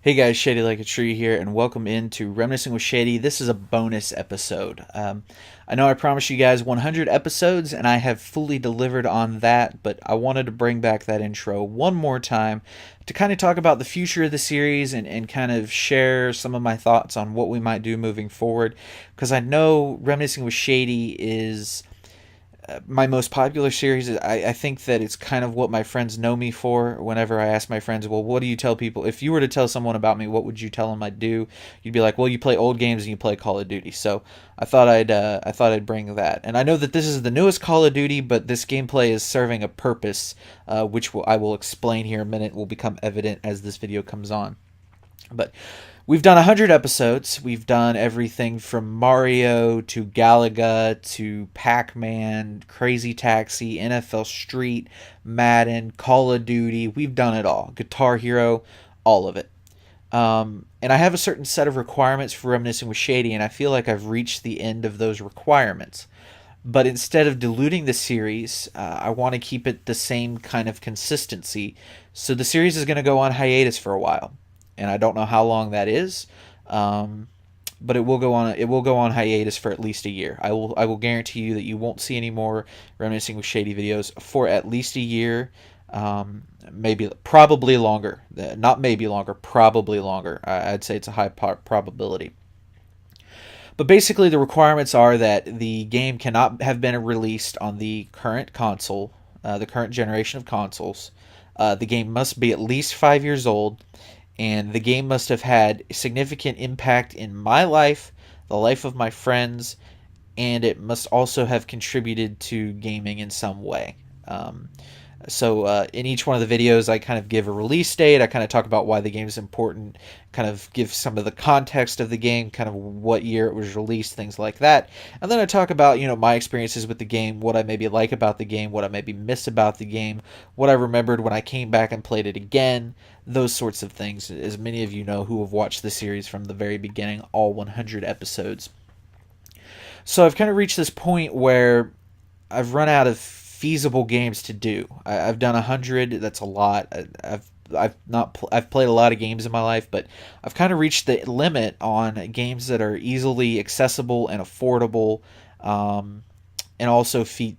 Hey guys, Shadylikeatree here, and welcome into Reminiscing with Shady. This is a bonus episode. I know I promised you guys 100 episodes, and I have fully delivered on that, but I wanted to bring back that intro one more time to kind of talk about the future of the series and kind of share some of my thoughts on what we might do moving forward, because I know Reminiscing with Shady is my most popular series. I think that it's kind of what my friends know me for. Whenever I ask my friends, well, what do you tell people? If you were to tell someone about me, what would you tell them I'd do? You'd be like, well, you play old games and you play Call of Duty. So I thought I'd bring that. And I know that this is the newest Call of Duty, but this gameplay is serving a purpose, which I will explain here in a minute. Will become evident as this video comes on. But we've done 100 episodes. We've done everything from Mario to Galaga to Pac-Man, Crazy Taxi, NFL Street, Madden, Call of Duty. We've done it all. Guitar Hero, all of it. And I have a certain set of requirements for Reminiscing with Shady, and I feel like I've reached the end of those requirements. But instead of diluting the series, I want to keep it the same kind of consistency. So the series is going to go on hiatus for a while, and I don't know how long that is, but it will go on. It will go on hiatus for at least a year. I will guarantee you that you won't see any more Reminiscing with Shady videos for at least a year, maybe probably longer. Not maybe longer, probably longer. I'd say it's a high probability. But basically, the requirements are that the game cannot have been released on the current console, the current generation of consoles. The game must be at least 5 years old, and the game must have had significant impact in my life, the life of my friends, and it must also have contributed to gaming in some way. So in each one of the videos, I kind of give a release date. I kind of talk about why the game is important, kind of give some of the context of the game, kind of what year it was released, things like that. And then I talk about, my experiences with the game, what I maybe like about the game, what I maybe miss about the game, what I remembered when I came back and played it again, those sorts of things, as many of you know who have watched the series from the very beginning, all 100 episodes. So I've kind of reached this point where I've run out of feasible games to do. I've done 100. That's a lot. I've played a lot of games in my life, but I've kind of reached the limit on games that are easily accessible and affordable, and also kind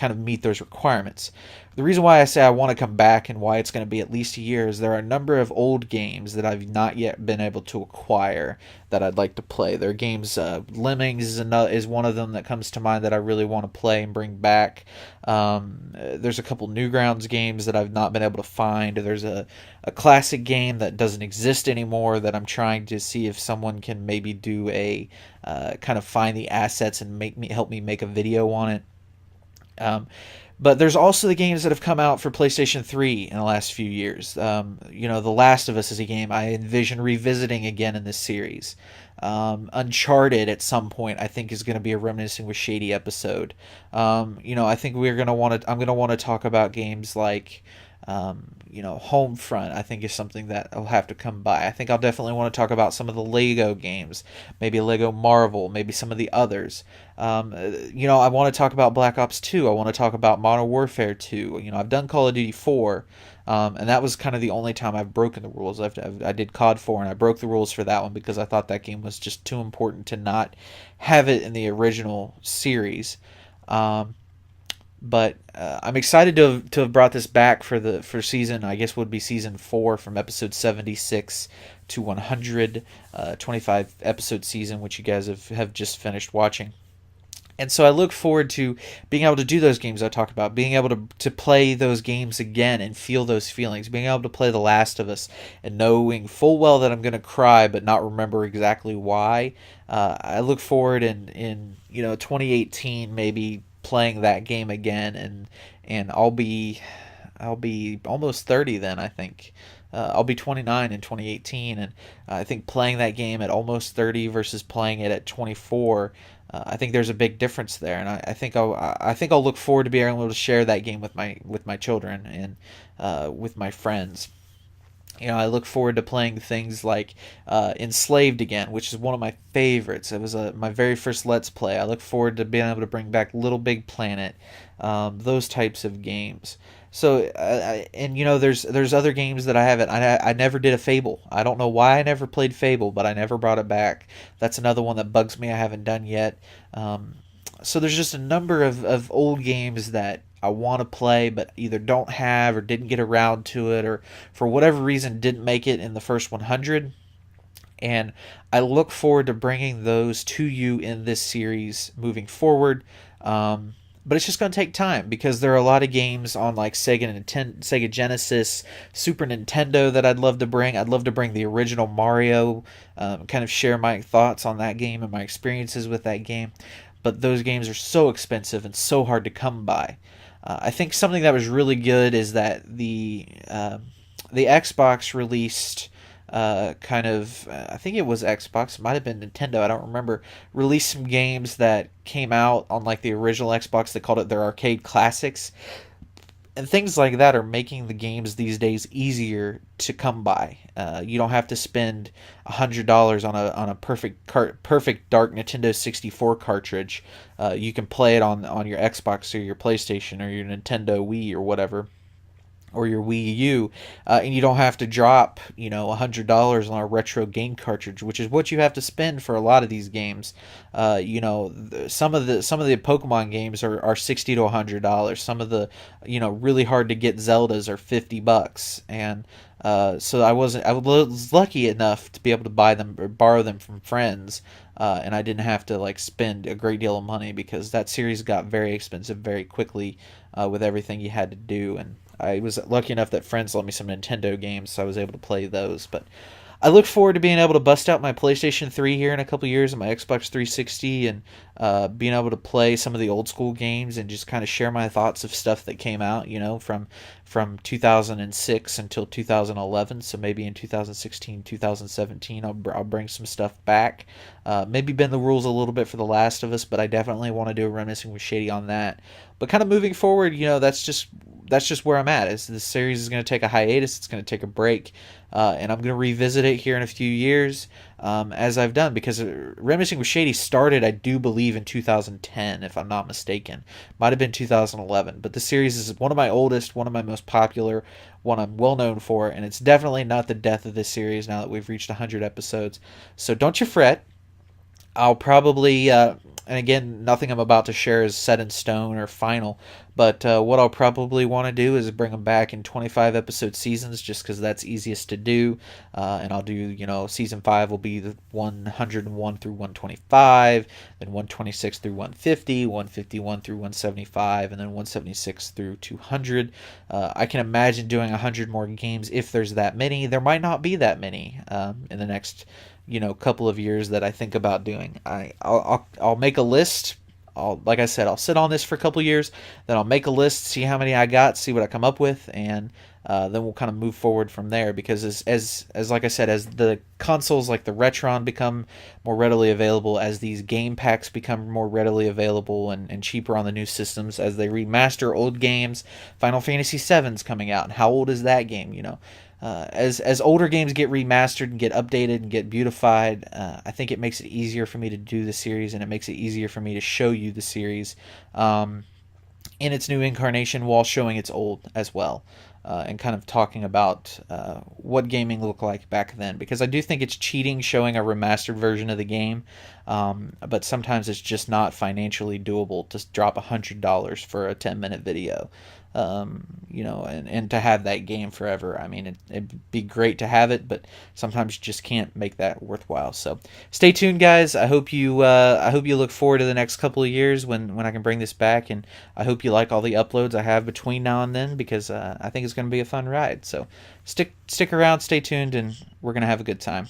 of meet those requirements. The reason why I say I want to come back and why it's going to be at least a year is there are a number of old games that I've not yet been able to acquire that I'd like to play. There are games, Lemmings is one of them that comes to mind that I really want to play and bring back. There's a couple Newgrounds games that I've not been able to find. There's a classic game that doesn't exist anymore that I'm trying to see if someone can maybe do a kind of find the assets and help me make a video on it. But there's also the games that have come out for PlayStation 3 in the last few years. The Last of Us is a game I envision revisiting again in this series. Uncharted at some point I think is going to be a Reminiscing with Shady episode. I think I'm going to want to talk about games like Homefront. I think is something that will have to come by. I think I'll definitely want to talk about some of the Lego games, maybe Lego Marvel, maybe some of the others. I want to talk about Black Ops 2. I want to talk about Modern Warfare 2. I've done Call of Duty 4, and that was kind of the only time I've broken the rules. I did COD 4, and I broke the rules for that one because I thought that game was just too important to not have it in the original series. But I'm excited to have brought this back for season, I guess would be season 4, from episode 76 to 100, 25 episode season, which you guys have just finished watching. And so I look forward to being able to do those games I talked about, being able to play those games again and feel those feelings, being able to play The Last of Us and knowing full well that I'm going to cry but not remember exactly why. I look forward in 2018 maybe playing that game again, and I'll be almost 30 then, I think. I'll be 29 in 2018, and I think playing that game at almost 30 versus playing it at 24, I think there's a big difference there, and I think I'll look forward to being able to share that game with my children and with my friends. I look forward to playing things like Enslaved again, which is one of my favorites. It was my very first Let's Play. I look forward to being able to bring back Little Big Planet, those types of games. So, and there's other games that I haven't. I never did a Fable. I don't know why I never played Fable, but I never brought it back. That's another one that bugs me. I haven't done yet. So there's just a number of old games that I want to play, but either don't have or didn't get around to it, or for whatever reason didn't make it in the first 100. And I look forward to bringing those to you in this series moving forward. But it's just going to take time because there are a lot of games on like Sega Genesis, Super Nintendo that I'd love to bring. I'd love to bring the original Mario, kind of share my thoughts on that game and my experiences with that game. But those games are so expensive and so hard to come by. I think something that was really good is that the Xbox released I think it was Xbox, it might have been Nintendo, I don't remember, released some games that came out on like the original Xbox. They called it their arcade classics. And things like that are making the games these days easier to come by. You don't have to spend $100 on a perfect dark Nintendo 64 cartridge. You can play it on your Xbox or your PlayStation or your Nintendo Wii or whatever, or your Wii U, and you don't have to drop $100 on a retro game cartridge, which is what you have to spend for a lot of these games. Some of the Pokemon games are $60 to $100. Some of the really hard to get Zeldas are $50, and so I was lucky enough to be able to buy them or borrow them from friends, and I didn't have to like spend a great deal of money because that series got very expensive very quickly with everything you had to do. And I was lucky enough that friends lent me some Nintendo games, so I was able to play those. But I look forward to being able to bust out my PlayStation 3 here in a couple years and my Xbox 360, and being able to play some of the old school games and just kind of share my thoughts of stuff that came out, from 2006 until 2011. So maybe in 2016, 2017, I'll bring some stuff back. Maybe bend the rules a little bit for The Last of Us, but I definitely want to do a Reminiscing with Shady on that. But kind of moving forward, that's just where I'm at. Is this series is going to take a hiatus? It's going to take a break, and I'm going to revisit it here in a few years, as I've done, because Reminiscing with Shady started, I do believe, in 2010, if I'm not mistaken. Might have been 2011, but the series is one of my oldest, one of my most popular, one I'm well known for, and it's definitely not the death of this series now that we've reached 100 episodes. So don't you fret. I'll probably, and again, nothing I'm about to share is set in stone or final, but what I'll probably want to do is bring them back in 25 episode seasons, just because that's easiest to do. And I'll do, season 5 will be the 101 through 125, then 126 through 150, 151 through 175, and then 176 through 200. I can imagine doing 100 more games if there's that many. There might not be that many in the next couple of years that I think about doing. I'll make a list. Like I said, I'll sit on this for a couple of years, then I'll make a list, see how many I got, see what I come up with, and then we'll kind of move forward from there. Because as like I said, as the consoles like the Retron become more readily available, as these game packs become more readily available and cheaper on the new systems, as they remaster old games, Final Fantasy VII's coming out, and how old is that game? As older games get remastered and get updated and get beautified, I think it makes it easier for me to do the series, and it makes it easier for me to show you the series in its new incarnation while showing its old as well, and kind of talking about what gaming looked like back then. Because I do think it's cheating showing a remastered version of the game, but sometimes it's just not financially doable to drop $100 for a 10-minute video. And to have that game forever. I mean, it'd be great to have it, but sometimes you just can't make that worthwhile. So stay tuned, guys. I hope you look forward to the next couple of years when I can bring this back, and I hope you like all the uploads I have between now and then, because I think it's going to be a fun ride. So stick around, stay tuned, and we're going to have a good time.